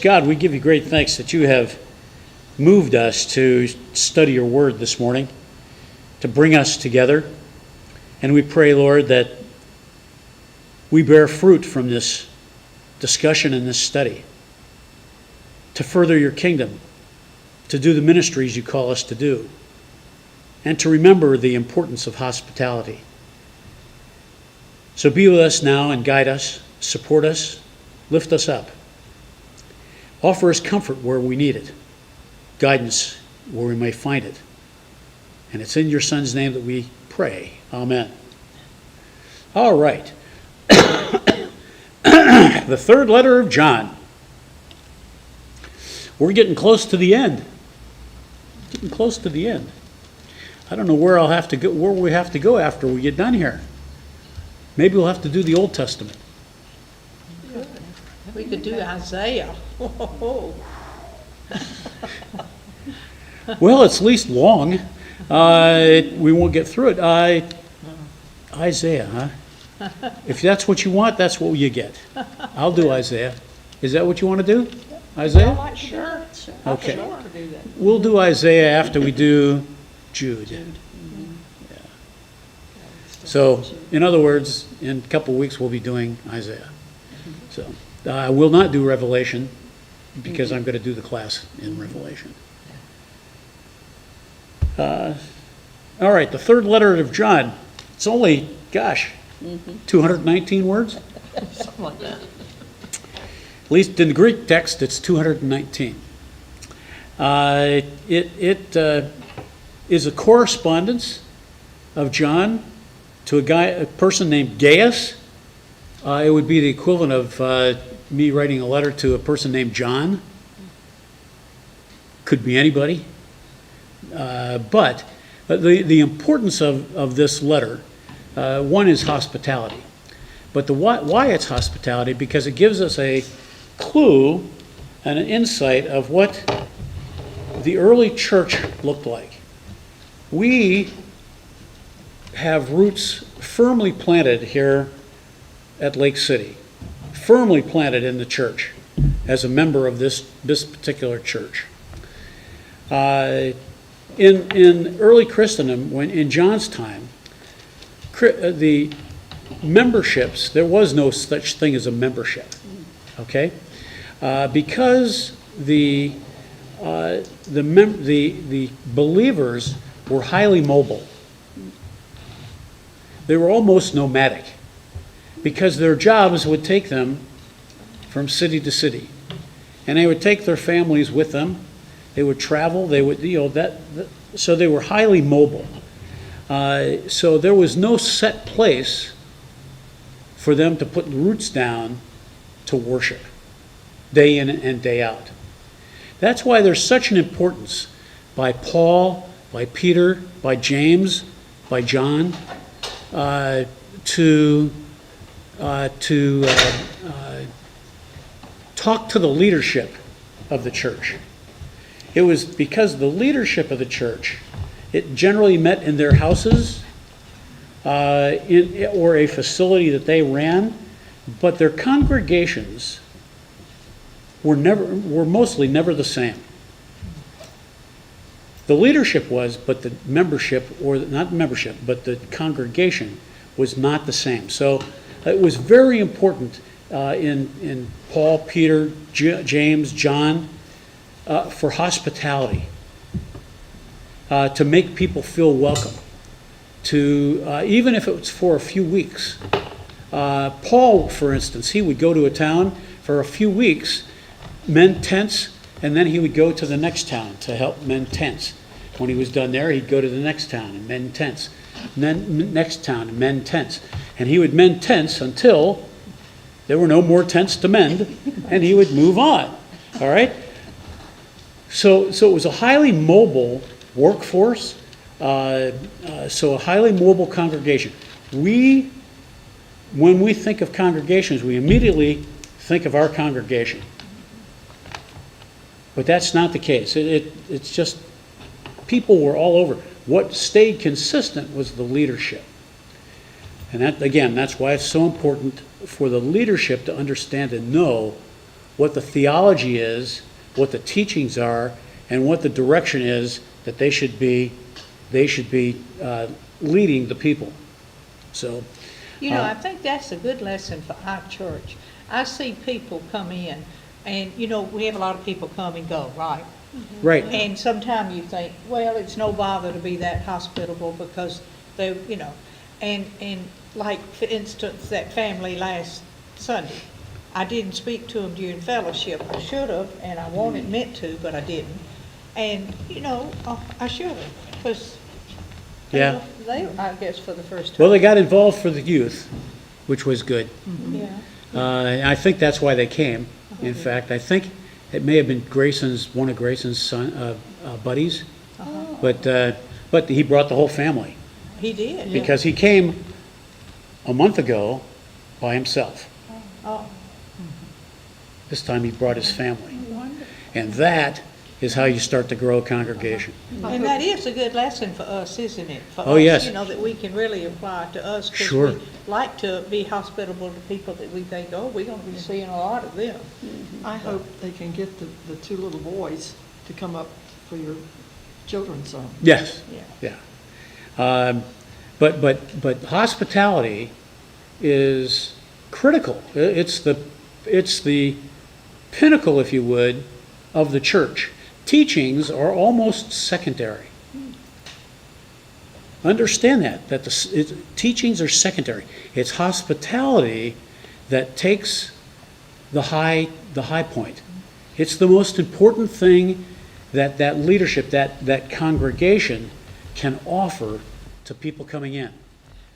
God, we give you great thanks that you have moved us to study your word this morning, to bring us together. And we pray, Lord, that we bear fruit from this discussion and this study to further your kingdom, to do the ministries you call us to do, and to remember the importance of hospitality. So be with us now and guide us, support us, lift us up. Offer us comfort where we need it, guidance where we may find it. And it's in your Son's name that we pray. Amen. All right. The third letter of John. We're getting close to the end. Getting close to the end. I don't know where I'll have to go, where we have to go after we get done here. Maybe we'll have to do the Old Testament. We could do Isaiah. Well, it's at least long. We won't get through it. Isaiah, huh? If that's what you want, that's what you get. I'll do Isaiah. Is that what you want to do? Isaiah? Sure. Okay. Sure. We'll do Isaiah after we do Jude. Yeah. So, in other words, in a couple of weeks we'll be doing Isaiah. So, I will not do Revelation because I'm going to do the class in Revelation. All right, the third letter of John. It's only, 219 words? Something like that. At least in the Greek text, it's 219. It is a correspondence of John to a person named Gaius. It would be the equivalent of me writing a letter to a person named John. Could be anybody. But the importance of this letter, one is hospitality. But why it's hospitality, because it gives us a clue and an insight of what the early church looked like. We have roots firmly planted here at Lake City, firmly planted in the church as a member of this particular church. In early Christendom, when in John's time, the memberships, there was no such thing as a membership, okay? Because the believers were highly mobile. They were almost nomadic because their jobs would take them from city to city, and they would take their families with them. They would travel. They would, so they were highly mobile. So there was no set place for them to put roots down to worship, day in and day out. That's why there's such an importance by Paul, by Peter, by James, by John, to talk to the leadership of the church. It was because the leadership of the church, it generally met in their houses or a facility that they ran, but their congregations were mostly never the same. The leadership was, but the membership, or not membership, but the congregation was not the same. So it was very important in Paul, Peter, James, John, for hospitality, to make people feel welcome, to even if it was for a few weeks. Paul, for instance, he would go to a town for a few weeks, mend tents, and then he would go to the next town to help mend tents. When he was done there, he'd go to the next town and mend tents, and then next town and mend tents. And he would mend tents until there were no more tents to mend, and he would move on. All right? So it was a highly mobile workforce, so a highly mobile congregation. When we think of congregations, we immediately think of our congregation. But that's not the case. It's just people were all over. What stayed consistent was the leadership. And that, again, that's why it's so important for the leadership to understand and know what the theology is, what the teachings are, and what the direction is that they should be leading the people. So, You know, I think that's a good lesson for our church. I see people come in, and, you know, we have a lot of people come and go, right? right, And sometimes you think, well, it's no bother to be that hospitable because they, you know, and like, for instance, that family last Sunday, I didn't speak to them during fellowship. I should have, and I meant to, but I didn't. And, you know, I should have, because yeah. they, I guess, for the first time. Well, they got involved for the youth, which was good. Yeah. And I think that's why they came. In fact, I think it may have been one of Grayson's buddies, but he brought the whole family He did. because he came a month ago by himself. Oh, This time he brought his family, wonderful. and that is how you start to grow a congregation. And that is a good lesson for us, isn't it? For Oh, us, yes. you know, that we can really apply to us. 'Cause Sure. we like to be hospitable to people that we think, oh, we're gonna be seeing a lot of them. I hope they can get the two little boys to come up for your children's zone. Yes, Yeah. yeah. But hospitality is critical. It's the pinnacle, if you would, of the church. Teachings are almost secondary. Understand that teachings are secondary. It's hospitality that takes the high point. It's the most important thing that leadership, that congregation can offer to people coming in.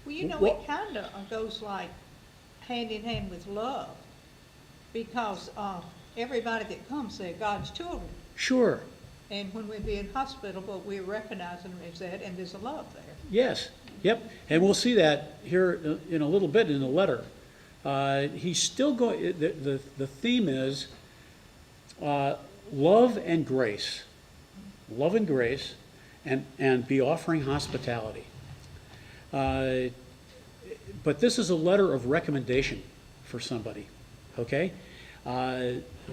Well, you know, Well- it kinda goes like hand in hand with love, because, everybody that comes, they're God's children. Sure, And when we're being hospitable, we're recognizing them as that, and there's a love there. yes, yep. And we'll see that here in a little bit in the letter. He's still going, the theme is love and grace. Love and grace, and be offering hospitality. But this is a letter of recommendation for somebody, okay?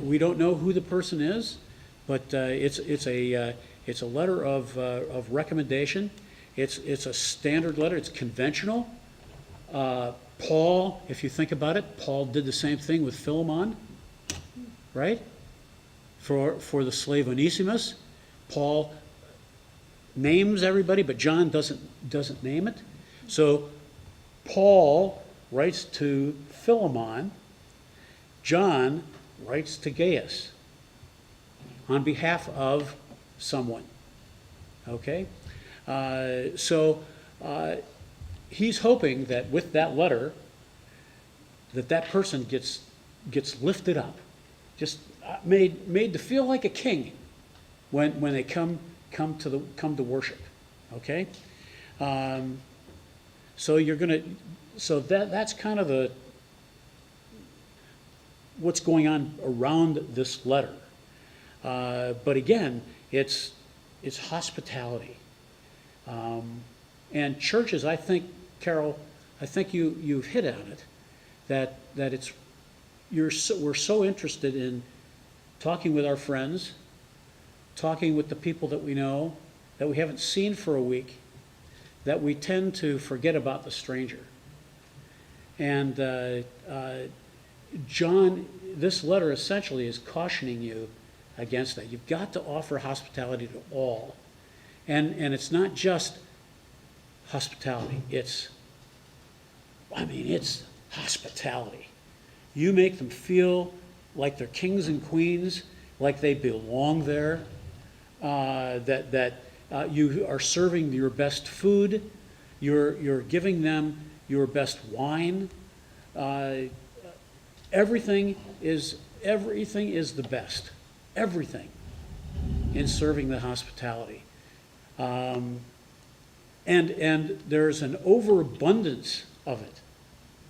We don't know who the person is, but it's a letter of recommendation. It's a standard letter. It's conventional. Paul, if you think about it, Paul did the same thing with Philemon, right? For the slave Onesimus, Paul names everybody, but John doesn't name it. So Paul writes to Philemon. John writes to Gaius on behalf of someone. Okay? So he's hoping that with that letter, that person gets lifted up, just made to feel like a king when they come to worship. Okay? So that's kind of what's going on around this letter. But again, it's hospitality. And churches, I think, Carol, I think you've hit on it, that we're so interested in talking with our friends, talking with the people that we know, that we haven't seen for a week, that we tend to forget about the stranger. And John, this letter essentially is cautioning you against that. You've got to offer hospitality to all. And it's not just hospitality. It's hospitality. You make them feel like they're kings and queens, like they belong there, that you are serving your best food, you're giving them your best wine. Everything is the best. Everything in serving the hospitality. And there's an overabundance of it,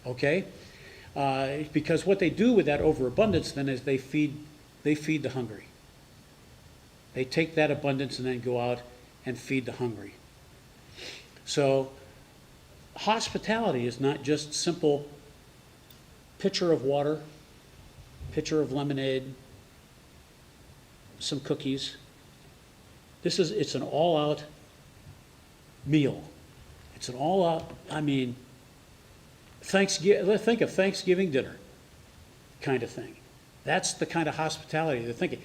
okay? Because what they do with that overabundance then is they feed the hungry. They take that abundance and then go out and feed the hungry. So hospitality is not just simple pitcher of water, pitcher of lemonade, some cookies. It's an all-out meal. It's an all-out, think of Thanksgiving dinner kind of thing. That's the kind of hospitality they're thinking.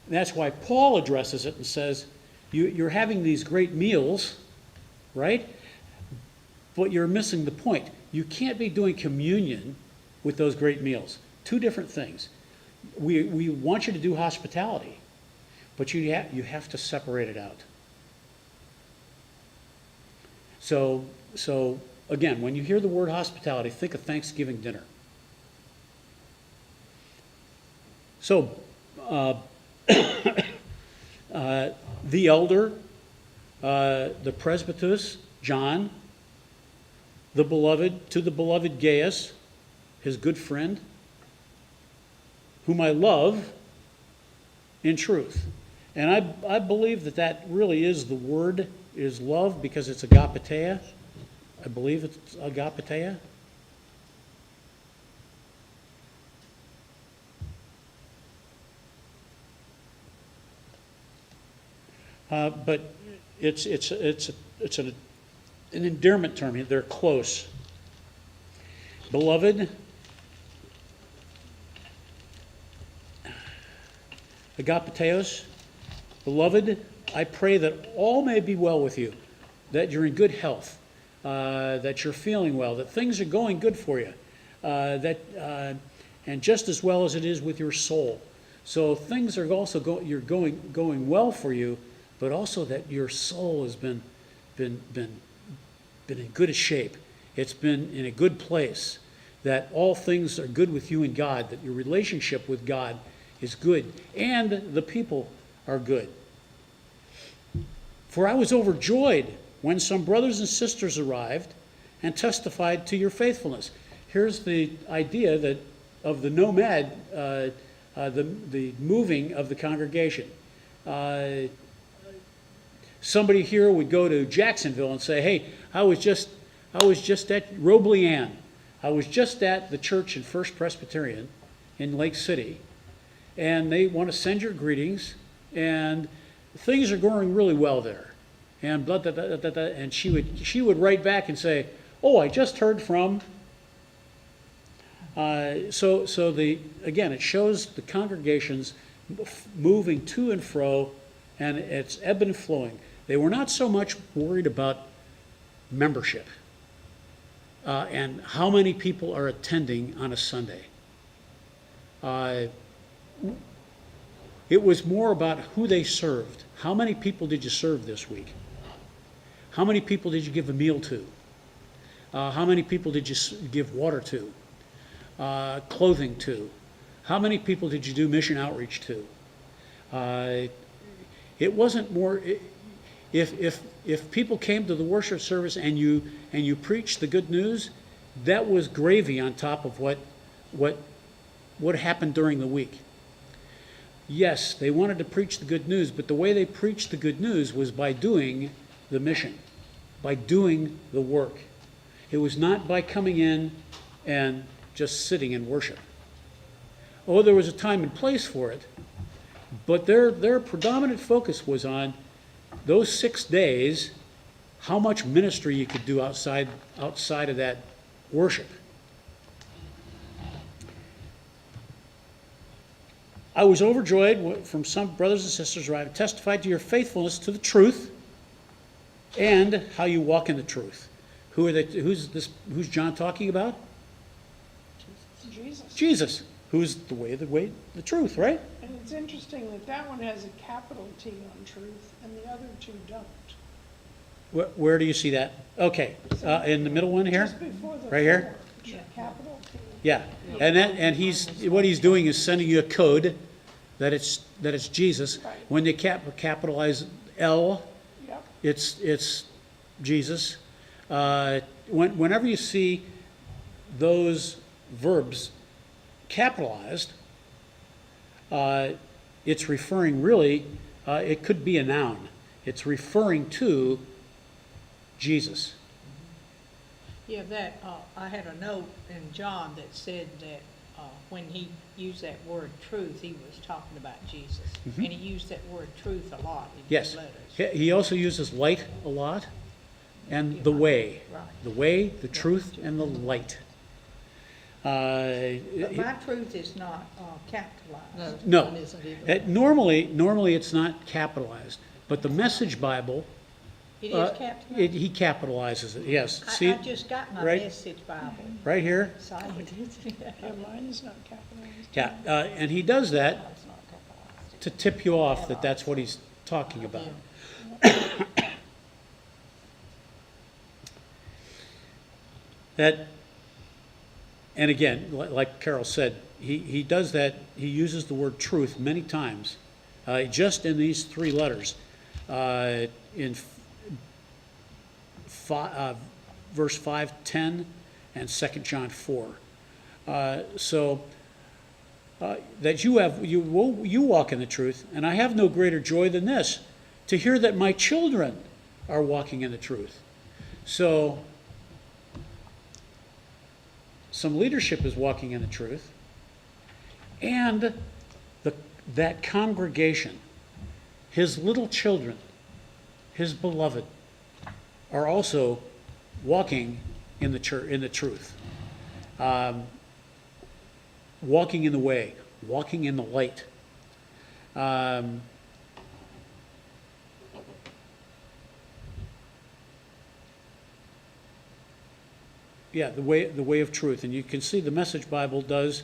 And that's why Paul addresses it and says, you're having these great meals, right? But you're missing the point. You can't be doing communion with those great meals. Two different things. We want you to do hospitality, but you have to separate it out. So again, when you hear the word hospitality, think of Thanksgiving dinner. So, the elder, the presbytus, John, to the beloved Gaius, his good friend, whom I love in truth. And I believe that really is the word, is love, because it's agapeteia. I believe it's agapeteia. But it's an endearment term. They're close. Beloved, agapeteos, beloved, I pray that all may be well with you, that you're in good health, that you're feeling well, that things are going good for you, and just as well as it is with your soul. So things are also going well for you, but also that your soul has been in good shape. It's been in a good place, that all things are good with you and God, that your relationship with God is good, and the people are good. For I was overjoyed when some brothers and sisters arrived and testified to your faithfulness. Here's the idea of the nomad, the moving of the congregation. Somebody here would go to Jacksonville and say, hey, I was just at Roblian. I was just at the church in First Presbyterian in Lake City, and they want to send your greetings, and things are going really well there. And blah, blah, blah, blah, blah, and she would write back and say, oh, I just heard from. Again, it shows the congregations moving to and fro, and it's ebb and flowing. They were not so much worried about membership and how many people are attending on a Sunday. It was more about who they served. How many people did you serve this week? How many people did you give a meal to? How many people did you give water to? Clothing to? How many people did you do mission outreach to? It wasn't more. If people came to the worship service and you preached the good news, that was gravy on top of what happened during the week. Yes, they wanted to preach the good news, but the way they preached the good news was by doing the mission, by doing the work. It was not by coming in and just sitting in worship. Oh, there was a time and place for it, but their predominant focus was on those 6 days, how much ministry you could do outside of that worship. I was overjoyed from some brothers and sisters who have testified to your faithfulness to the truth and how you walk in the truth. Who's John talking about? Jesus. Jesus, who's the way, the truth, right? And it's interesting that one has a capital T on truth and the other two don't. Where do you see that? Okay, in the middle one here? Just before the Right here? forward, capital T. Yeah, and what he's doing is sending you a code that it's Jesus. Right. When they capitalize L, Yep. it's Jesus. Whenever you see those verbs capitalized, it's referring really, it could be a noun. It's referring to Jesus. Yeah, I had a note in John that said that when he used that word truth, he was talking about Jesus. Mhm. And he used that word truth a lot in Yes. his letters. He also uses light a lot, and the way. Right. The way, the truth, and the light. But my truth is not capitalized. No. Mine isn't either. Normally it's not capitalized, but the Message Bible, It is capitalized? he capitalizes it, yes. I See, just got my right- Message Bible. right here? Cited. Yeah, mine is not capitalized. Yeah, and he does that to tip you off that that's what he's talking about. That, and again, like Carol said, he does that, he uses the word truth many times, just in these 3 letters. In verse 5, 10, and 2 John 4. That you walk in the truth, and I have no greater joy than this, to hear that my children are walking in the truth. So, some leadership is walking in the truth, and that congregation, his little children, his beloved, are also walking in the truth, walking in the way, walking in the light. Yeah, the way of truth, and you can see the Message Bible does.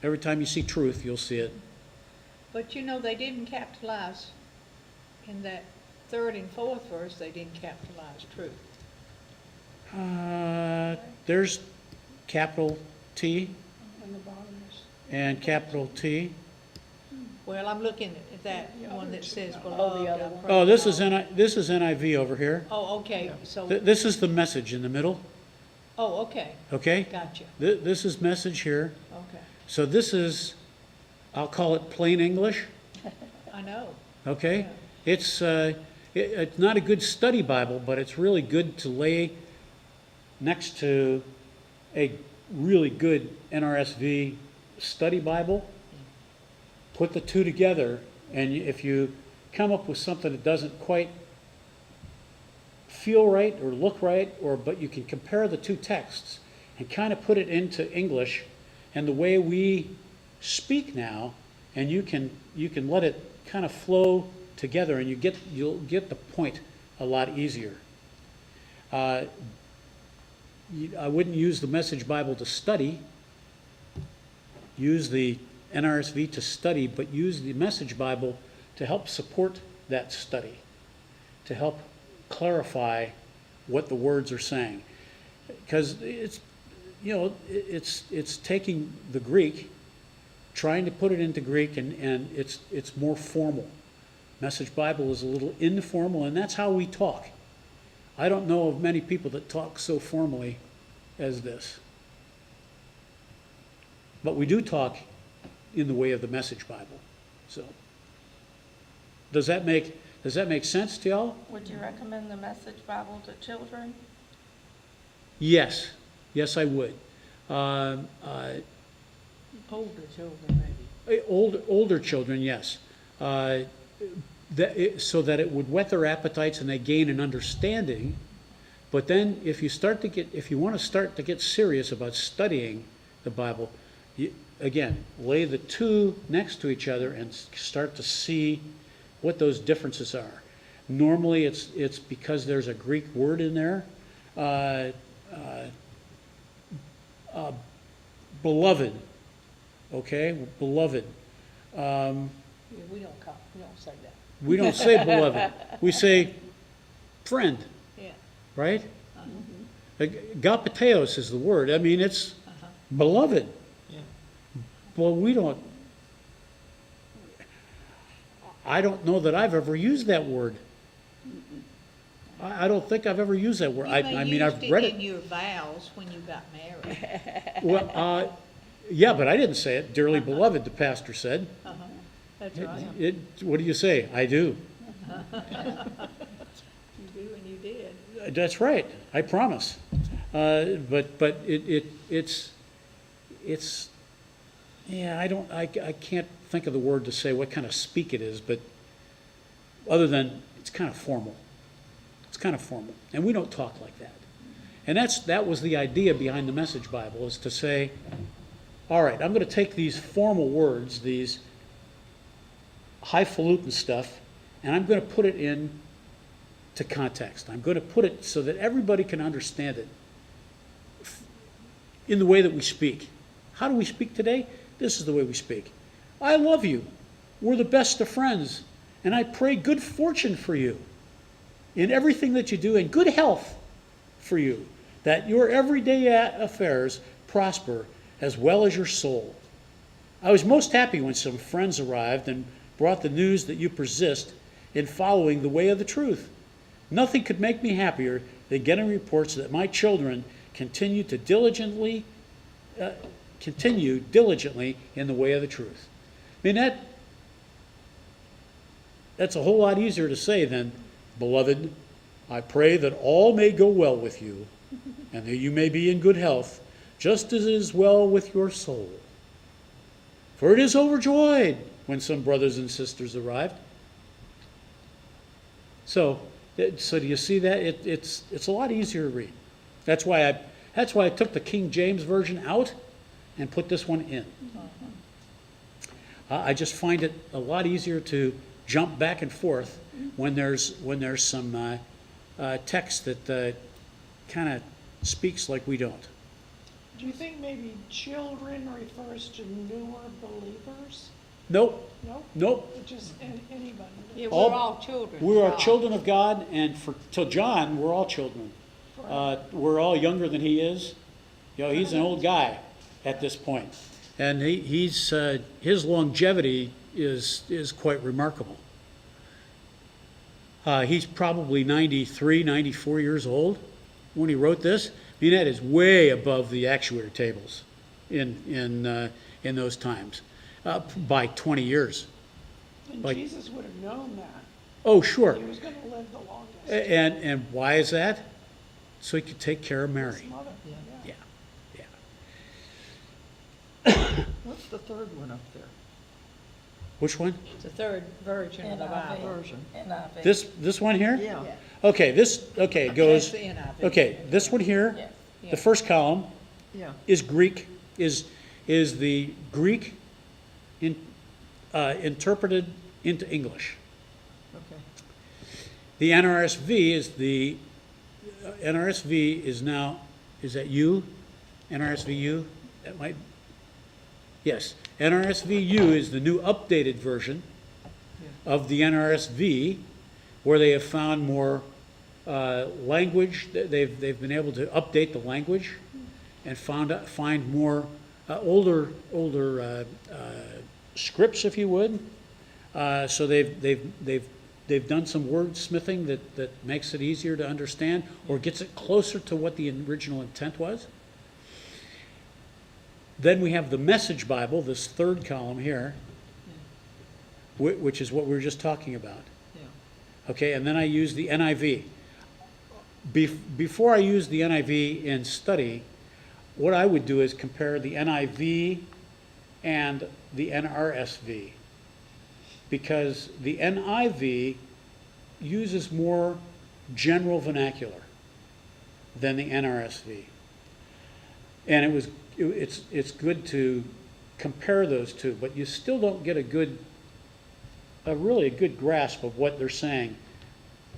Every time you see truth, you'll see it. But you know, they didn't capitalize in that 3rd and 4th verse, they didn't capitalize truth. There's capital T And the bottom is, and capital T. Well, I'm looking at that one that says Oh, beloved. the other I one. pray Oh, this all- is NIV over here. Oh, okay, so, This is the Message in the middle, oh, okay, okay? gotcha, This is Message here. okay. So this is, I'll call it plain English, I know. okay? It's not a good study Bible, but it's really good to lay next to a really good NRSV study Bible. Put the two together, and if you come up with something that doesn't quite feel right or look right, but you can compare the 2 texts and kind of put it into English and the way we speak now, and you can let it kind of flow together, and you'll get the point a lot easier. I wouldn't use the Message Bible to study. Use the NRSV to study, but use the Message Bible to help support that study, to help clarify what the words are saying. Because it's taking the Greek, trying to put it into Greek, and it's more formal. Message Bible is a little informal, and that's how we talk. I don't know of many people that talk so formally as this. But we do talk in the way of the Message Bible. So, does that make sense to y'all? Would you recommend the Message Bible to children? Yes, I would. Older children, maybe. Older children, yes. So that it would whet their appetites and they gain an understanding. But then, if you want to start to get serious about studying the Bible, again, lay the 2 next to each other and start to see what those differences are. Normally, it's because there's a Greek word in there. Beloved, okay, beloved. Yeah, we don't say that. We don't say beloved. We say friend, Yeah. right? Agapeteos is the word. I mean, it's beloved. Yeah. Well, I don't know that I've ever used that word. I don't think I've ever used that word. You I mean, I've read in it. your vows when you got married. Well, yeah, but I didn't say it. Dearly beloved, the pastor said. That's right. What do you say? I do. You do and you did. That's right. I promise. But it's it's, yeah, I can't think of the word to say what kind of speak it is, but other than it's kind of formal. It's kind of formal, and we don't talk like that. And that was the idea behind the Message Bible, is to say, all right, I'm going to take these formal words, these highfalutin stuff, and I'm going to put it in to context. I'm going to put it so that everybody can understand it in the way that we speak. How do we speak today? This is the way we speak. I love you. We're the best of friends, and I pray good fortune for you in everything that you do, and good health for you, that your everyday affairs prosper as well as your soul. I was most happy when some friends arrived and brought the news that you persist in following the way of the truth. Nothing could make me happier than getting reports that my children continue diligently in the way of the truth. I mean, that's a whole lot easier to say than, beloved, I pray that all may go well with you, and that you may be in good health, just as it is well with your soul. For it is overjoyed when some brothers and sisters arrived. So do you see that? It's a lot easier to read. That's why I took the King James Version out and put this one in. I just find it a lot easier to jump back and forth when there's some text that kind of speaks like we don't. Do you think maybe children refers to newer believers? Nope, No? nope. It just anybody? Yeah, All- we're all children. We are God. children of God, and to John, we're all children. We're all younger than he is. You know, he's an old guy at this point, and he's his longevity is quite remarkable. He's probably 93, 94 years old when he wrote this. I mean, that is way above the actuator tables in those times by 20 years. And Like- Jesus would have known that. Oh, sure. He was going to live the longest. And why is that? So he could take care of Mary. His mother, Yeah, yeah. What's the third one up there? Which one? It's the third version of the Bible. Version. NIV. This one here? Yeah. Okay, it goes. That's the NIV. Okay, this one here, Yes. the first column Yeah. is Greek, is the Greek interpreted into English. Okay. The NRSV is now, is that you? NRSVU? That might, yes. NRSVU is the new updated version of the NRSV, where they have found more language. They've been able to update the language and find more older scripts, if you would. So they've done some wordsmithing that makes it easier to understand, or gets it closer to what the original intent was. Then we have the Message Bible, this third column here, which is what we were just talking about. Yeah. Okay, and then I use the NIV. Before I use the NIV in study, what I would do is compare the NIV and the NRSV, because the NIV uses more general vernacular than the NRSV. And it's good to compare those two, but you still don't get a really good grasp of what they're saying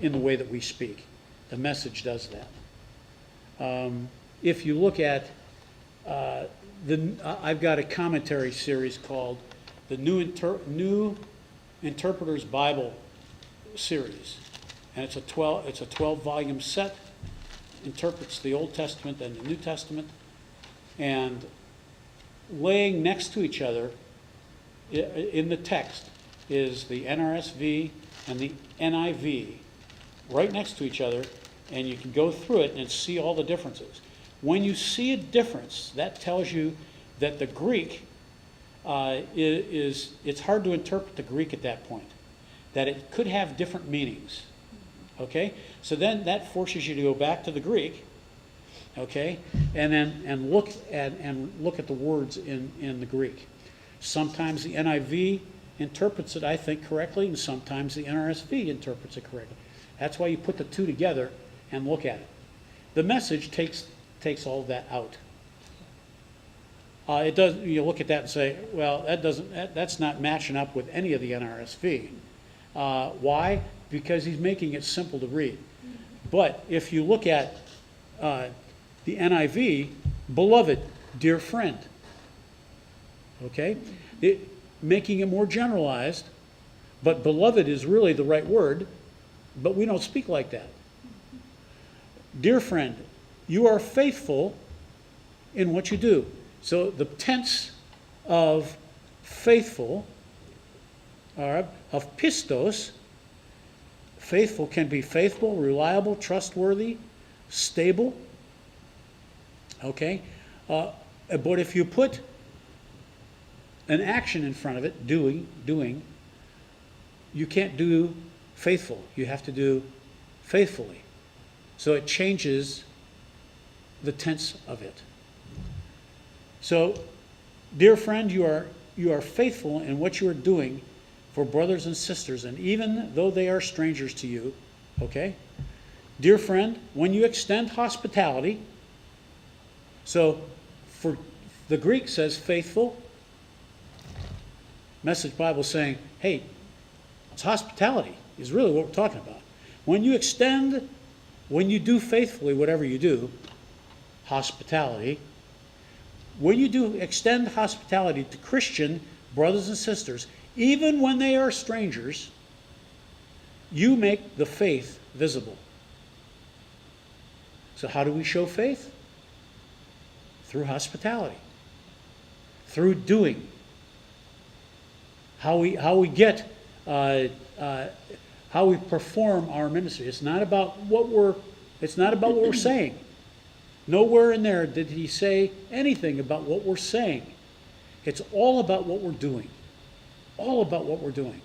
in the way that we speak. The Message does that. If you look at I've got a commentary series called the New Interpreter's Bible series, and it's a 12-volume set. Interprets the Old Testament and the New Testament, and laying next to each other in the text is the NRSV and the NIV, right next to each other, and you can go through it and see all the differences. When you see a difference, that tells you that the Greek it's hard to interpret the Greek at that point, that it could have different meanings. Okay? So then that forces you to go back to the Greek okay? And look at the words in the Greek. Sometimes the NIV interprets it, I think, correctly, and sometimes the NRSV interprets it correctly. That's why you put the two together and look at it. The Message takes all of that out. It does. You look at that and say, well, that's not matching up with any of the NRSV. Why? Because he's making it simple to read. But if you look at the NIV, beloved, dear friend, okay, making it more generalized, but beloved is really the right word, but we don't speak like that. Dear friend, you are faithful in what you do. So the tense of faithful, of pistos, faithful can be faithful, reliable, trustworthy, stable. Okay? But if you put an action in front of it, doing, you can't do faithful. You have to do faithfully. So it changes the tense of it. So, dear friend, you are faithful in what you are doing for brothers and sisters, and even though they are strangers to you, okay? Dear friend, when you extend hospitality, so for the Greek says faithful, Message Bible saying, hey, it's hospitality is really what we're talking about. When you do faithfully whatever you do, hospitality, when you do extend hospitality to Christian brothers and sisters, even when they are strangers, you make the faith visible. So how do we show faith? Through hospitality, through doing. How we get, how we perform our ministry. It's not about what we're saying. Nowhere in there did he say anything about what we're saying. It's all about what we're doing. All about what we're doing.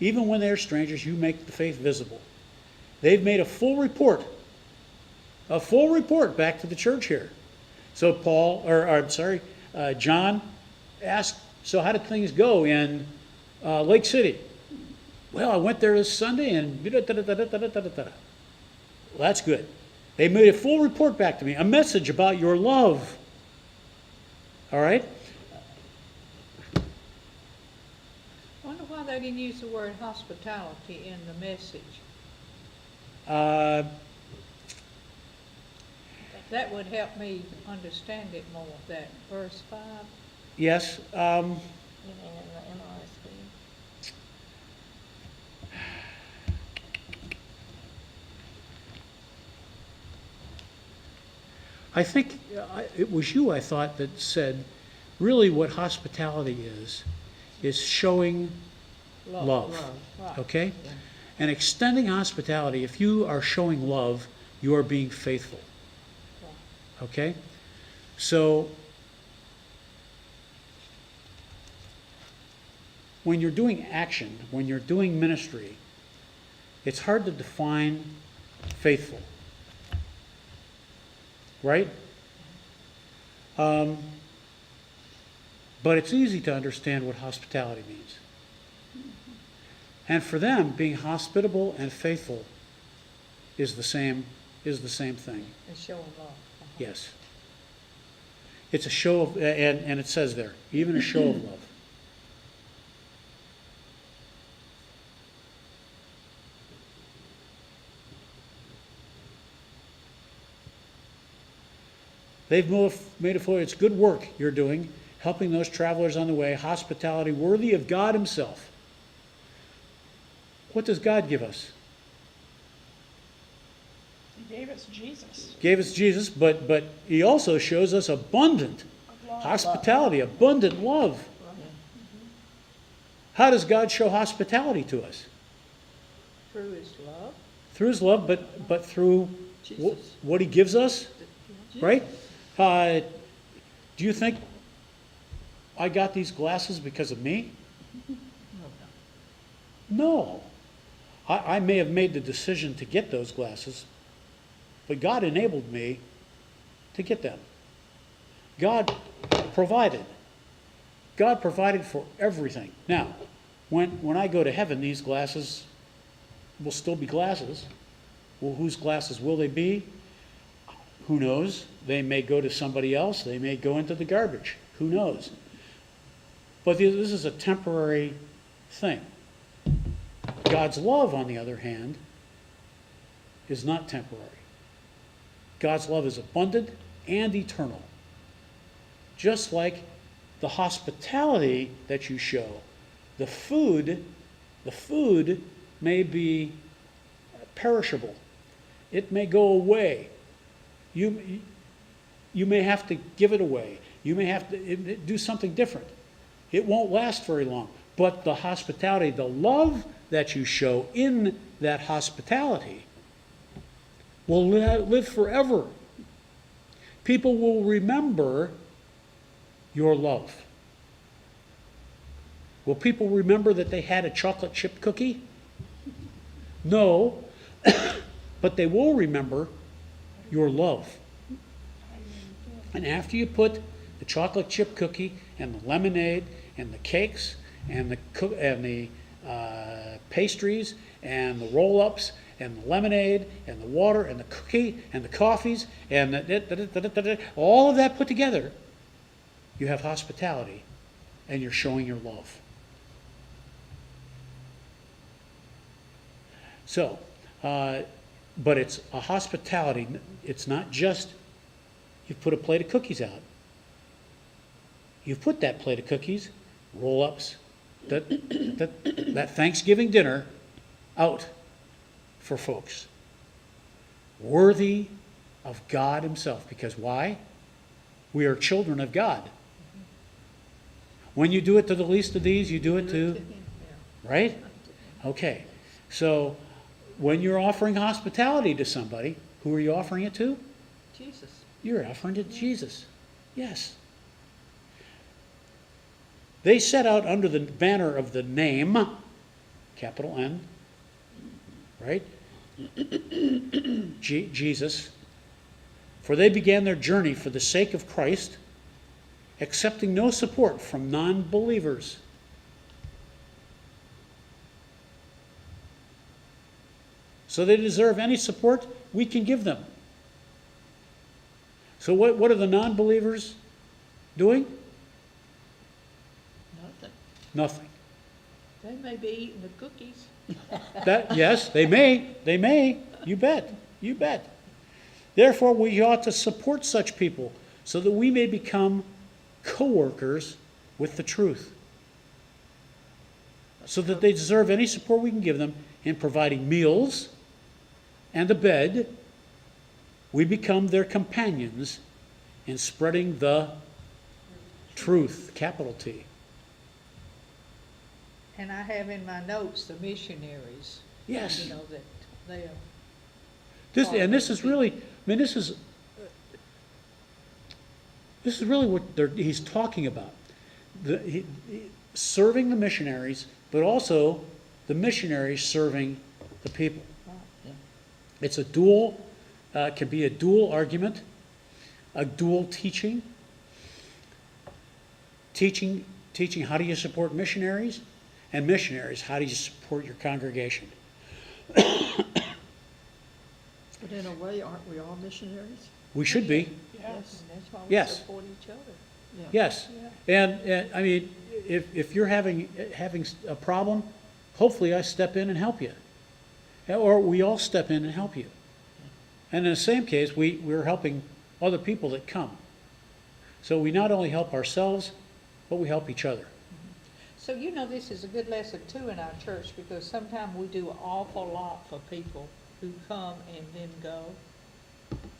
Even when they're strangers, you make the faith visible. They've made a full report back to the church here. So John asked, so how did things go in Lake City? Well, I went there this Sunday and Well, that's good. They made a full report back to me, a message about your love. All right? I wonder why they didn't use the word hospitality in the Message. That would help me understand it more, that verse 5. Yes. You mean in the NRSV? I think it was you, I thought, that said really what hospitality is showing love. Right. Okay? And extending hospitality, if you are showing love, you are being faithful. Okay? So, when you're doing action, when you're doing ministry, it's hard to define faithful. Right? But it's easy to understand what hospitality means. And for them, being hospitable and faithful is the same thing. And showing love. Yes. It's a show of, and it says there, even a show of love. They've made a full, it's good work you're doing, helping those travelers on the way, hospitality worthy of God himself. What does God give us? He gave us Jesus. Gave us Jesus, but he also shows us abundant hospitality, abundant love. How does God show hospitality to us? Through his love. Through his love, but through Jesus. what he gives us, right? Do you think I got these glasses because of me? No. I may have made the decision to get those glasses, but God enabled me to get them. God provided. God provided for everything. Now, when I go to heaven, these glasses will still be glasses. Well, whose glasses will they be? Who knows? They may go to somebody else. They may go into the garbage. Who knows? But this is a temporary thing. God's love, on the other hand, is not temporary. God's love is abundant and eternal. Just like the hospitality that you show, the food may be perishable. It may go away. You may have to give it away. You may have to do something different. It won't last very long. But the hospitality, the love that you show in that hospitality will live forever. People will remember your love. Will people remember that they had a chocolate chip cookie? No, but they will remember your love. And after you put the chocolate chip cookie and the lemonade and the cakes and the pastries and the roll-ups and the lemonade and the water and the cookie and the coffees and all of that put together, you have hospitality and you're showing your love. So, but it's a hospitality. It's not just you put a plate of cookies out. You put that plate of cookies, roll-ups, that Thanksgiving dinner out for folks. Worthy of God himself. Because why? We are children of God. When you do it to the least of these, you do it to, right? Okay. So when you're offering hospitality to somebody, who are you offering it to? Jesus. You're offering it to Jesus. Yes. They set out under the banner of the name, capital N, right? Jesus. For they began their journey for the sake of Christ, accepting no support from non-believers. So they deserve any support we can give them. So what are the non-believers doing? Nothing. Nothing. They may be eating the cookies. Yes, they may. You bet. Therefore, we ought to support such people so that we may become co-workers with the truth. So that they deserve any support we can give them in providing meals and a bed. We become their companions in spreading the truth, capital T. And I have in my notes the missionaries. Yes. You know, that they are. This is really, I mean, this is really what he's talking about. Serving the missionaries, but also the missionaries serving the people. It's a dual, can be a dual argument, a dual teaching. Teaching how do you support missionaries, and missionaries, how do you support your congregation? But in a way, aren't we all missionaries? We should be. Yes. And that's why we Yes. support each other. Yeah. Yes, and I mean, if you're having a problem, hopefully I step in and help you, or we all step in and help you. And in the same case, we're helping other people that come. So we not only help ourselves, but we help each other. So you know this is a good lesson too in our church, because sometimes we do an awful lot for people who come and then go.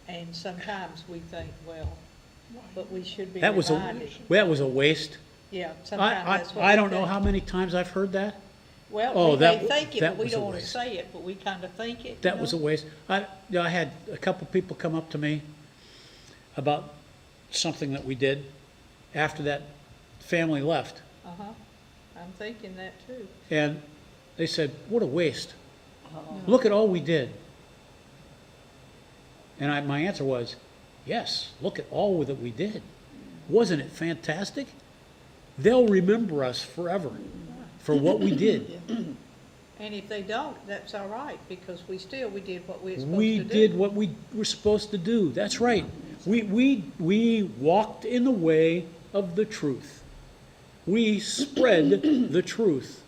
And sometimes we think, well, but we should be That was reminded. a waste. Yeah, sometimes that's what I we don't know think. how many times I've heard that. Well, Oh, we that may think it, that but we was a don't want to waste. say it, but we kind of think it. That was a waste. I had a couple people come up to me about something that we did after that family left. Uh-huh. I'm thinking that too. And they said, what a waste. Look at all we did. And my answer was, yes, look at all that we did. Wasn't it fantastic? They'll remember us forever for what we did. And if they don't, that's all right, because we did what we were supposed to do. We did what we were supposed to do. That's right. We walked in the way of the truth. We spread the truth.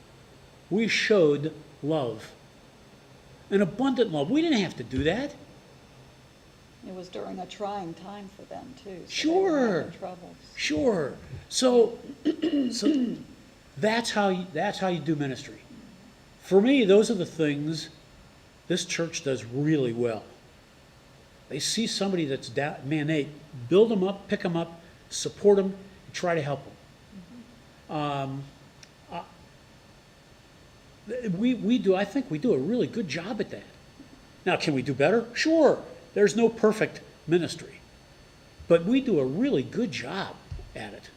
We showed love. An abundant love. We didn't have to do that. It was during a trying time for them too. So Sure. They were having troubles. Sure. So that's how you do ministry. For me, those are the things this church does really well. They see somebody that's down, man, they build them up, pick them up, support them, and try to help them. I think we do a really good job at that. Now, can we do better? Sure. There's no perfect ministry. But we do a really good job at it.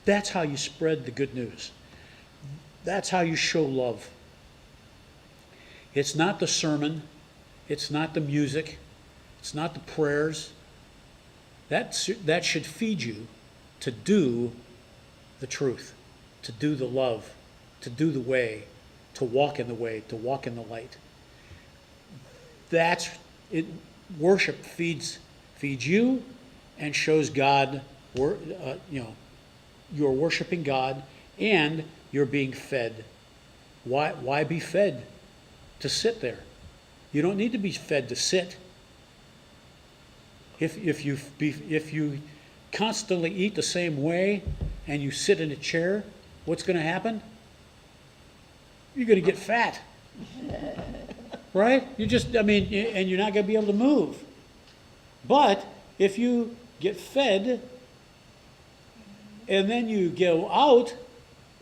That's how you spread the good news. That's how you show love. It's not the sermon. It's not the music. It's not the prayers. That should feed you to do the truth, to do the love, to do the way, to walk in the way, to walk in the light. That's it. Worship feeds you and shows God. You're worshiping God and you're being fed. Why be fed? To sit there. You don't need to be fed to sit. If you constantly eat the same way and you sit in a chair, what's going to happen? You're going to get fat. Right? And you're not going to be able to move. But if you get fed and then you go out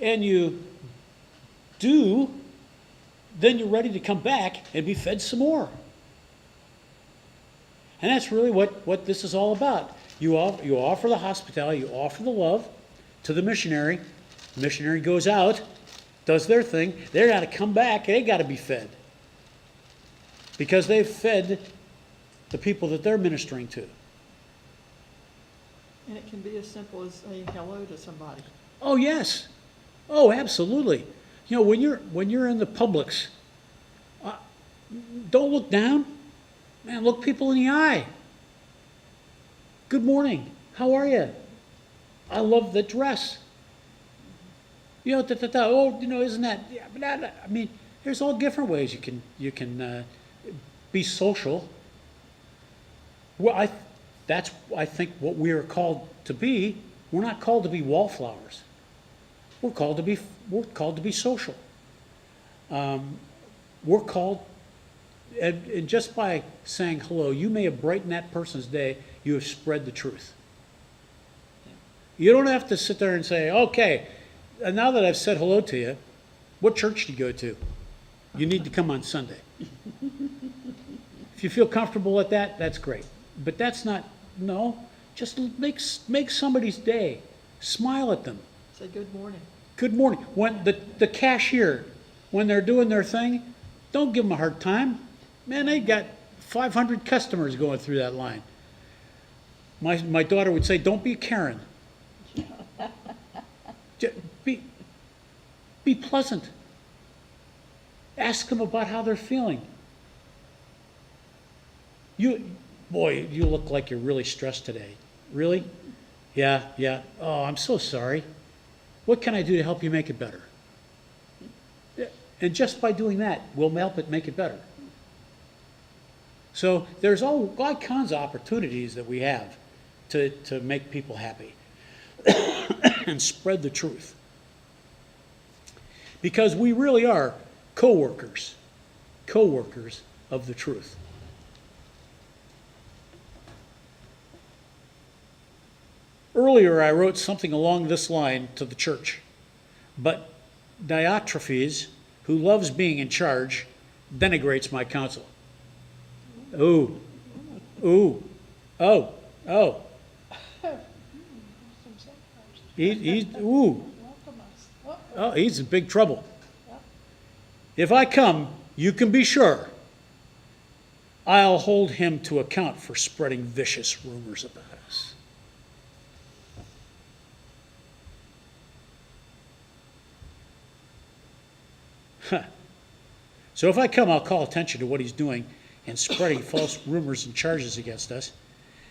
and you do, then you're ready to come back and be fed some more. And that's really what this is all about. You offer the hospitality, you offer the love to the missionary. The missionary goes out, does their thing. They've got to come back. They got to be fed. Because they've fed the people that they're ministering to. And it can be as simple as saying hello to somebody. Oh, yes. Oh, absolutely. When you're in the Publix, don't look down. Man, look people in the eye. Good morning. How are you? I love the dress. Oh, isn't that? Yeah, but there's all different ways you can be social. Well, I think what we are called to be. We're not called to be wallflowers. We're called to be social. We're called, and just by saying hello, you may have brightened that person's day. You have spread the truth. You don't have to sit there and say, okay, now that I've said hello to you, what church do you go to? You need to come on Sunday. If you feel comfortable at that, that's great. But that's not, no, just make somebody's day. Smile at them. Say good morning. Good morning. When the cashier, when they're doing their thing, don't give them a hard time. Man, they got 500 customers going through that line. My daughter would say, don't be Karen. Be pleasant. Ask them about how they're feeling. You look like you're really stressed today. Really? Yeah. Oh, I'm so sorry. What can I do to help you make it better? And just by doing that, we'll help it make it better. So there's all kinds of opportunities that we have to make people happy and spread the truth. Because we really are co-workers of the truth. Earlier, I wrote something along this line to the church, but Diotrephes, who loves being in charge, denigrates my counsel. Ooh. He's oh, he's in big trouble. If I come, you can be sure I'll hold him to account for spreading vicious rumors about us. Huh. So if I come, I'll call attention to what he's doing and spreading false rumors and charges against us.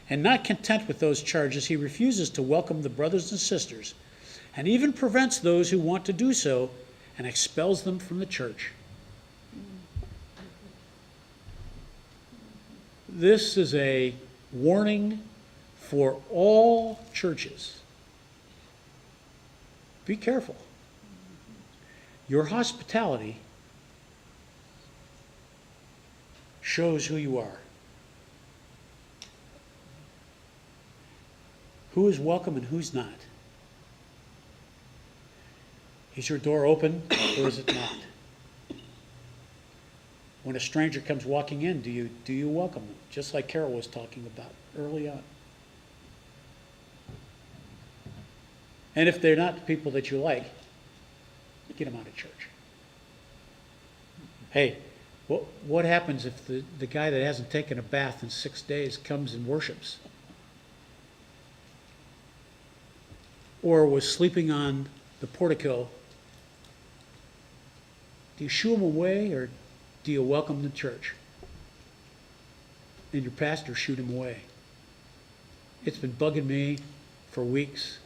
And not content with those charges, he refuses to welcome the brothers and sisters, and even prevents those who want to do so and expels them from the church. This is a warning for all churches. Be careful. Your hospitality shows who you are. Who is welcome and who's not? Is your door open or is it not? When a stranger comes walking in, do you welcome them? Just like Carol was talking about early on. And if they're not the people that you like, get them out of church. Hey, what happens if the guy that hasn't taken a bath in 6 days comes and worships? Or was sleeping on the portico? Do you shoo him away or do you welcome the church? And your pastor shooed him away. It's been bugging me for weeks.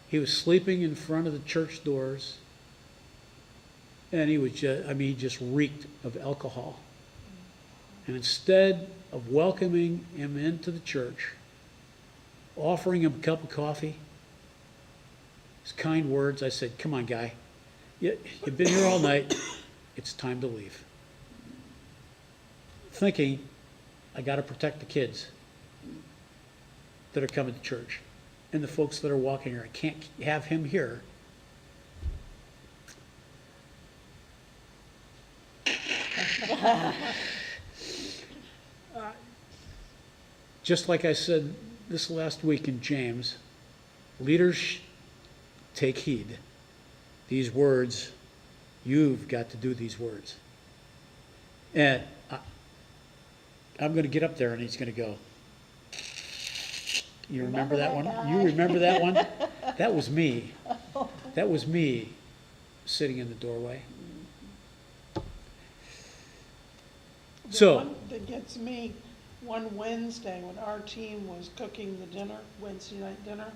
He was sleeping in front of the church doors, and he just reeked of alcohol. And instead of welcoming him into the church, offering him a cup of coffee, his kind words, I said, come on, guy. You've been here all night. It's time to leave. Thinking, I got to protect the kids that are coming to church and the folks that are walking here. I can't have him here. Just like I said this last week in James, leaders, take heed. These words, you've got to do these words. And I'm going to get up there and he's going to go, you remember that one? You remember that one? That was me. That was me sitting in the doorway. The So, one that gets me, one Wednesday when our team was cooking the dinner, Wednesday night dinner,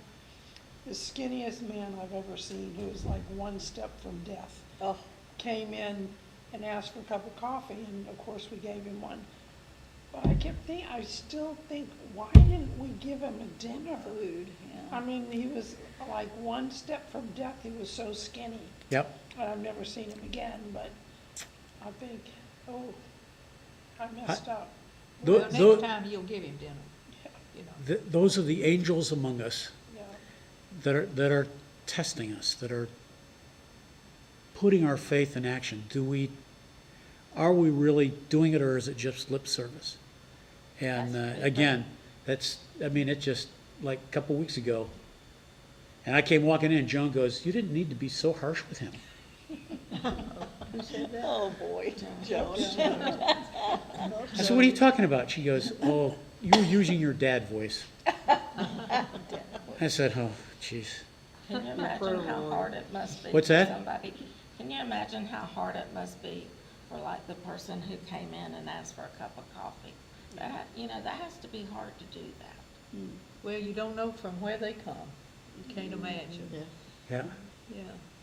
the skinniest man I've ever seen, who was like one step from death, Oh, came in and asked for a cup of coffee, and of course we gave him one. But I still think, why didn't we give him a dinner? food, I yeah. mean, he was like one step from death, he was so skinny. yep. And I've never seen him again, but I think, oh, I messed up. Well, Tho- next tho- time you'll give him dinner, you know. Those are the angels among us Yeah. that are testing us, that are putting our faith in action. Are we really doing it, or is it just lip service? And again, it's just like a couple weeks ago, and I came walking in, Joan goes, you didn't need to be so harsh with him. Oh, boy, Joan. I said, what are you talking about? She goes, oh, you were using your dad voice. I said, oh, jeez. Can you imagine how hard it must be? What's for that? somebody? Can you imagine how hard it must be for like the person who came in and asked for a cup of coffee? That has to be hard to do that. Well, you don't know from where they come. You can't imagine. Yeah. Yeah. Yeah.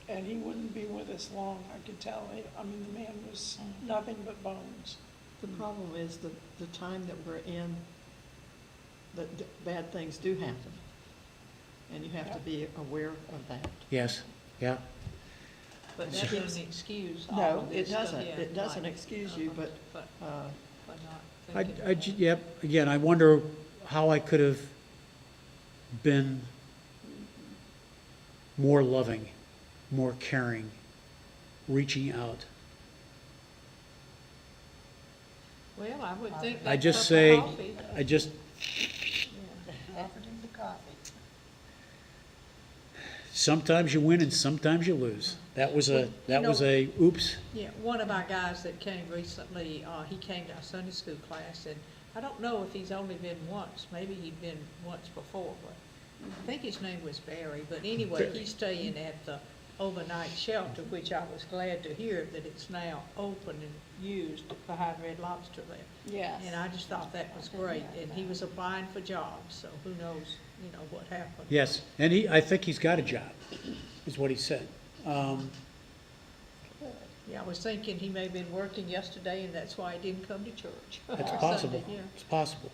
And he wouldn't be with us long, I could tell. I mean, the man was nothing but bones. The problem is the time that we're in, that bad things do happen. And you have to be aware of that. Yes. Yeah. But that doesn't excuse all No, of it this stuff. doesn't. Yeah, It doesn't like, excuse you, but, for not thinking. Yep. Again, I wonder how I could have been more loving, more caring, reaching out. Well, I would think I that just cup of say, coffee, I just, Offered him the coffee. Sometimes you win and sometimes you lose. That was Well, a oops. Yeah, one of our guys that came recently, he came to our Sunday school class, and I don't know if he's only been once, maybe he'd been once before, but I think his name was Barry, but anyway, Barry. he's staying at the overnight shelter, which I was glad to hear that it's now open and used behind Red Lobster there. Yes. And I just thought that was great, and he was applying for jobs, so who knows, what happened. Yes, and I think he's got a job, is what he said. Yeah, I was thinking he may have been working yesterday, and that's why he didn't come to church. It's Sunday, possible. yeah. It's possible.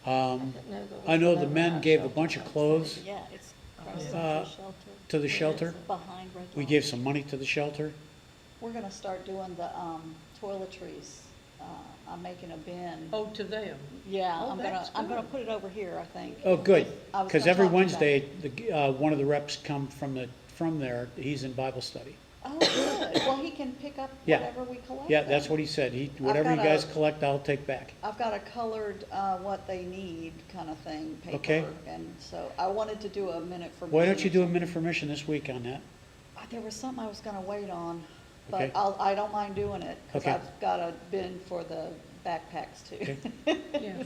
didn't know there was I know an the men overnight gave a shelter. bunch of clothes Yeah, it's yeah. across the shelter. to the shelter. Behind Red We Lobster. gave some money to the shelter. We're gonna start doing the, toiletries. I'm making a bin. Oh, to them. Yeah, Oh, that's I'm gonna good. put it over here, I think. Oh, good, I was because gonna every talk to you Wednesday, one of the reps come from there, he's in Bible study. Oh, good. Well, he can pick up Yeah. whatever we collect. Yeah, that's then. what he said. Whatever you got a- guys collect, I'll take back. I've got a colored, what they need kind of thing, paper. Okay. And so I wanted to do a minute for. Why don't you do a mission. minute for mission this week on that? There was something I was gonna wait on, Okay. but I don't mind doing it, because Okay. I've got a bin for the backpacks too. Okay. Yeah.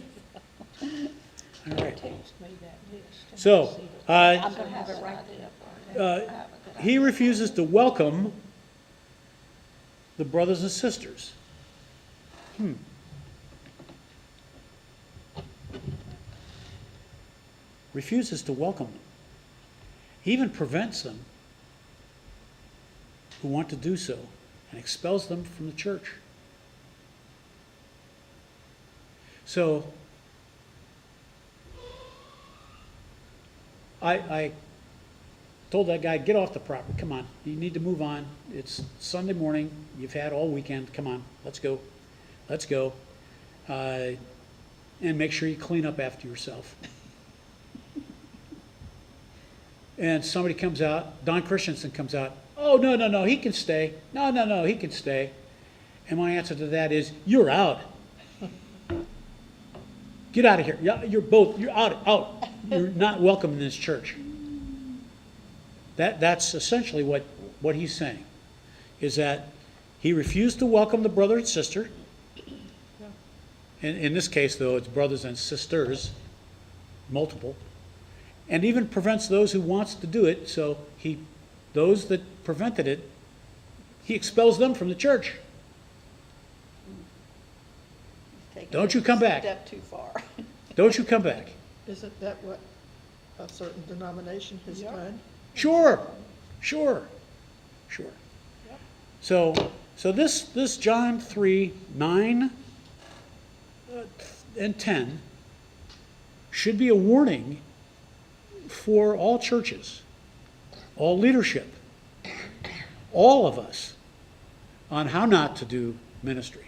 All right. Text me that list. and So, see what- I'm So gonna have that's it an right idea there. for him. I have a good he idea. refuses to welcome the brothers and sisters. Refuses to welcome them. He even prevents them who want to do so and expels them from the church. So, I told that guy, get off the property, come on, you need to move on. It's Sunday morning, you've had all weekend, come on, let's go, let's go. And make sure you clean up after yourself. And somebody comes out, Don Christensen comes out, oh, no, he can stay. No, he can stay. And my answer to that is, you're out. Get out of here. You're out. You're not welcome in this church. That's essentially what he's saying, is that he refused to welcome the brother and sister. In this case, though, it's brothers and sisters, multiple. And even prevents those who wants to do it, so those that prevented it, he expels them from the church. Taking Don't it you come a back. Step too far. Don't you come back. Isn't that what a certain denomination has Yeah. done? Sure. So this John 3:9 and 10 should be a warning for all churches, all leadership, all of us, on how not to do ministry.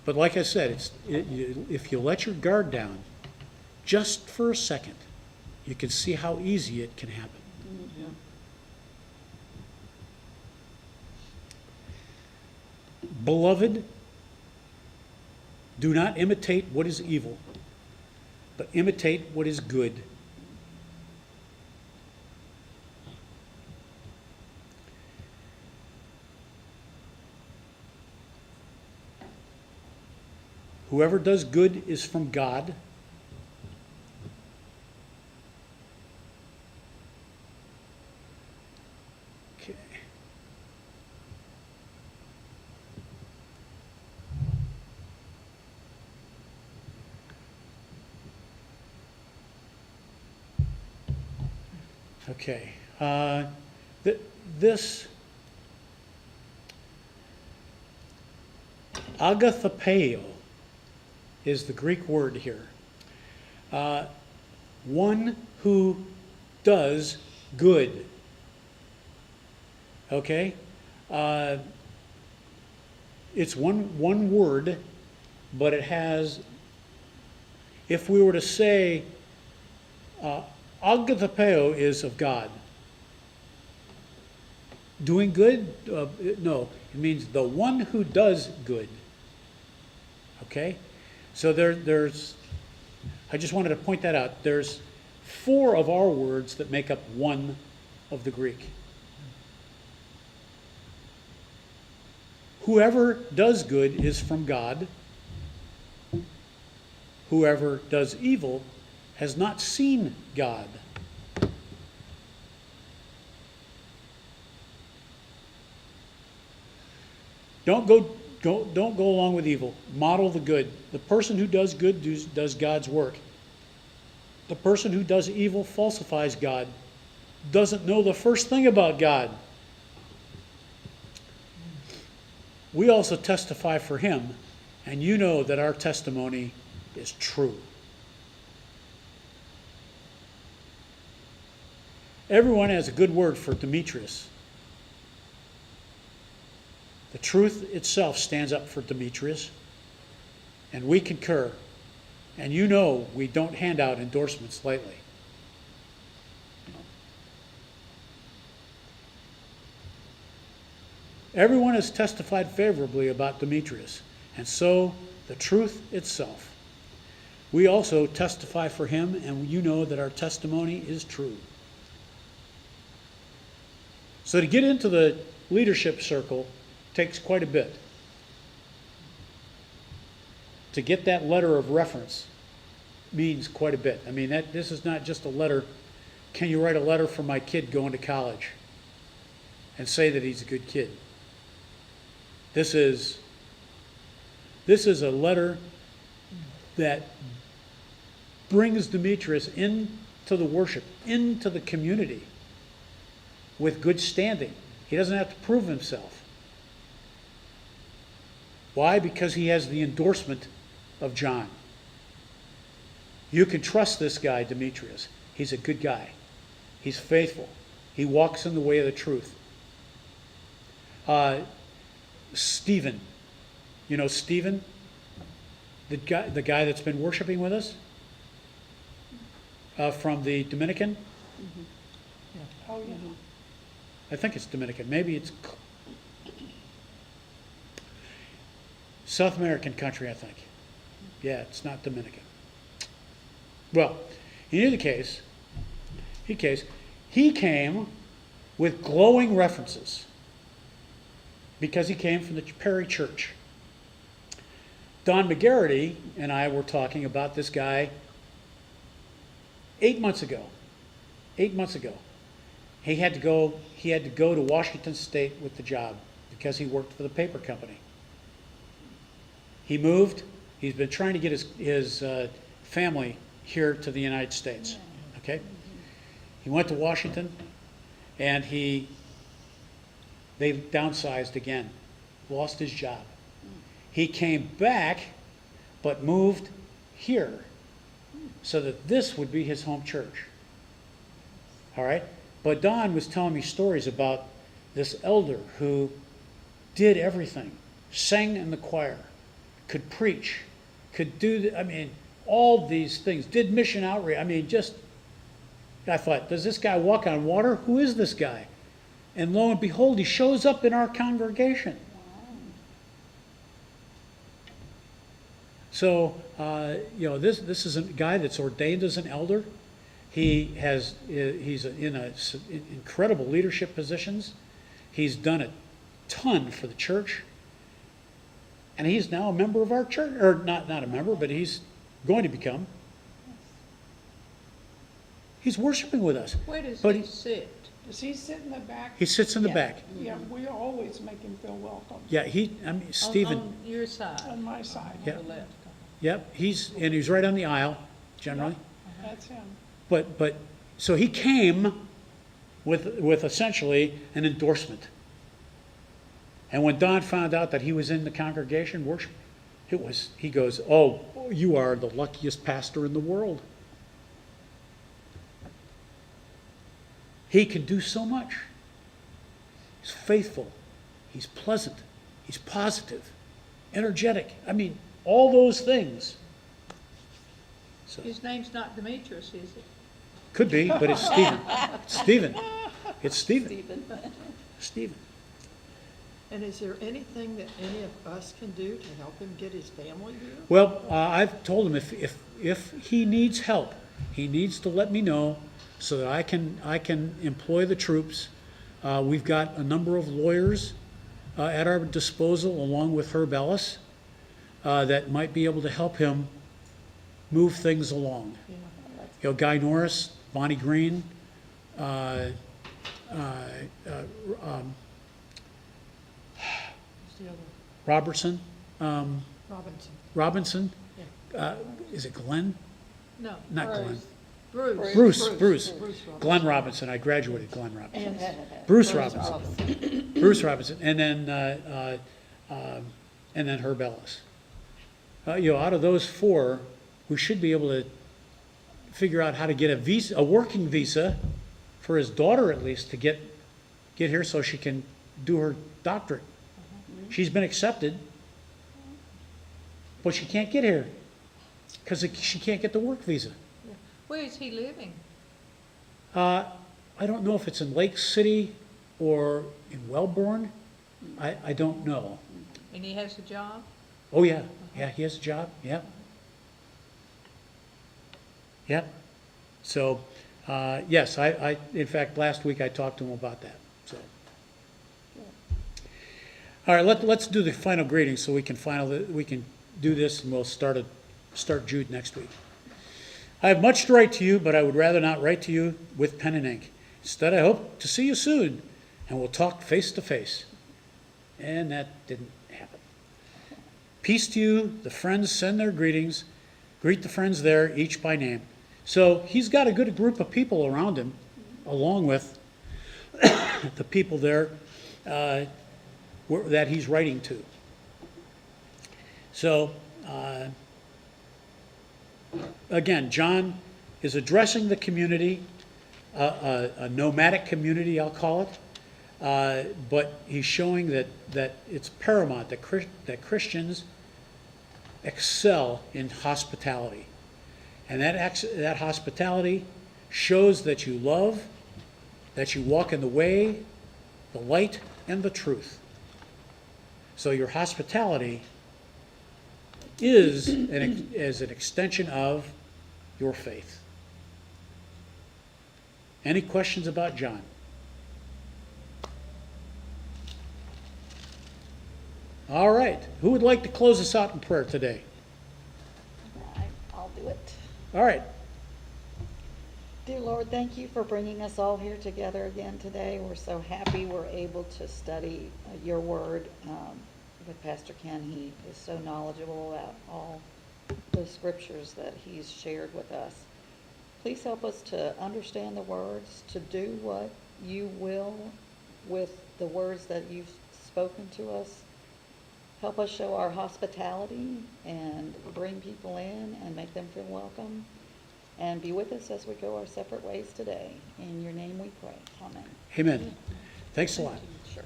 But like I said, if you let your guard down just for a second, you can see how easy it can happen. Beloved, do not imitate what is evil, but imitate what is good. Whoever does good is from God. Okay. Okay. This agathopeo is the Greek word here. One who does good. Okay? It's one word, but it has, if we were to say, agathopeo is of God. Doing good? No, it means the one who does good. Okay? So there's I just wanted to point that out. There's 4 of our words that make up 1 of the Greek. Whoever does good is from God. Whoever does evil has not seen God. Don't go along with evil. Model the good. The person who does good does God's work. The person who does evil falsifies God, doesn't know the first thing about God. We also testify for him, and you know that our testimony is true. Everyone has a good word for Demetrius. The truth itself stands up for Demetrius, and we concur. And you know we don't hand out endorsements lightly. Everyone has testified favorably about Demetrius, and so the truth itself. We also testify for him, and you know that our testimony is true. So to get into the leadership circle takes quite a bit. To get that letter of reference means quite a bit. I mean, this is not just a letter. Can you write a letter for my kid going to college and say that he's a good kid? This is a letter that brings Demetrius into the worship, into the community with good standing. He doesn't have to prove himself. Why? Because he has the endorsement of John. You can trust this guy, Demetrius. He's a good guy. He's faithful. He walks in the way of the truth. Stephen. You know Stephen? The guy that's been worshiping with us? From the Dominican? Oh, yeah. I think it's Dominican. Maybe it's South American country, I think. Yeah, it's not Dominican. Well, in either case, he came with glowing references because he came from the Perry Church. Don McGarity and I were talking about this guy 8 months ago. 8 months ago. He had to go to Washington State with the job because he worked for the paper company. He moved. He's been trying to get his family here to the United States. Okay? He went to Washington, and they downsized again. Lost his job. He came back, but moved here so that this would be his home church. All right? But Don was telling me stories about this elder who did everything, sang in the choir, could preach, could do, all these things, did mission outreach. I thought, does this guy walk on water? Who is this guy? And lo and behold, he shows up in our congregation. So, this is a guy that's ordained as an elder. He's in incredible leadership positions. He's done a ton for the church. And he's now a member of our church, or not a member, but he's going to become. He's worshiping with us. Where does But he sit? Does he sit in the back? He sits in the back. Yeah, we always make him feel welcome. Yeah, Stephen. On your side, On my side. Yeah. on the left. Yep, he's right on the aisle, generally. That's him. But so he came with essentially an endorsement. And when Don found out that he was in the congregation worship, he goes, "Oh, you are the luckiest pastor in the world." He can do so much. He's faithful. He's pleasant. He's positive, energetic. All those things. So, His name's not Demetrius, is it? could be, but it's Stephen. It's Stephen. It's Stephen. Stephen. Stephen. And is there anything that any of us can do to help him get his family here? Well, I've told him if he needs help, he needs to let me know so that I can employ the troops. We've got a number of lawyers at our disposal, along with Herb Ellis, that might be able to help him move things along. Yeah. You know, Guy Norris, Bonnie Green, Who's the other? Robertson, Robinson. Robinson. Yeah. Is it Glenn? No, Not Glenn. Bruce. Bruce. Robinson. Glenn Robinson. I graduated Glenn Robinson. And Bruce Robinson. Bruce Robinson, and then Herb Ellis. You know, out of those four, we should be able to figure out how to get a working visa for his daughter at least to get here so she can do her doctorate. She's been accepted, but she can't get here because she can't get the work visa. where is he living? I don't know if it's in Lake City or in Wellborn. I don't know. And he has a job? Oh, yeah. Yeah, he has a job. Yeah. Yeah. So, yes, in fact, last week I talked to him about that, so. All right, let's do the final grading so we can do this and we'll start Jude next week. I have much to write to you, but I would rather not write to you with pen and ink. Instead, I hope to see you soon and we'll talk face to face. And that didn't happen. Peace to you. The friends send their greetings. Greet the friends there, each by name. So he's got a good group of people around him, along with the people there that he's writing to. So, again, John is addressing the community, a nomadic community, I'll call it, but he's showing that it's paramount that Christians excel in hospitality. And that hospitality shows that you love, that you walk in the way, the light, and the truth. So your hospitality is an extension of your faith. Any questions about John? All right. Who would like to close us out in prayer today? I'll do it. All right. Dear Lord, thank you for bringing us all here together again today. We're so happy we're able to study your word with Pastor Ken. He is so knowledgeable about all the scriptures that he's shared with us. Please help us to understand the words, to do what you will with the words that you've spoken to us. Help us show our hospitality and bring people in and make them feel welcome. And be with us as we go our separate ways today. In your name we pray. Amen. Amen. Thanks a lot. Sure.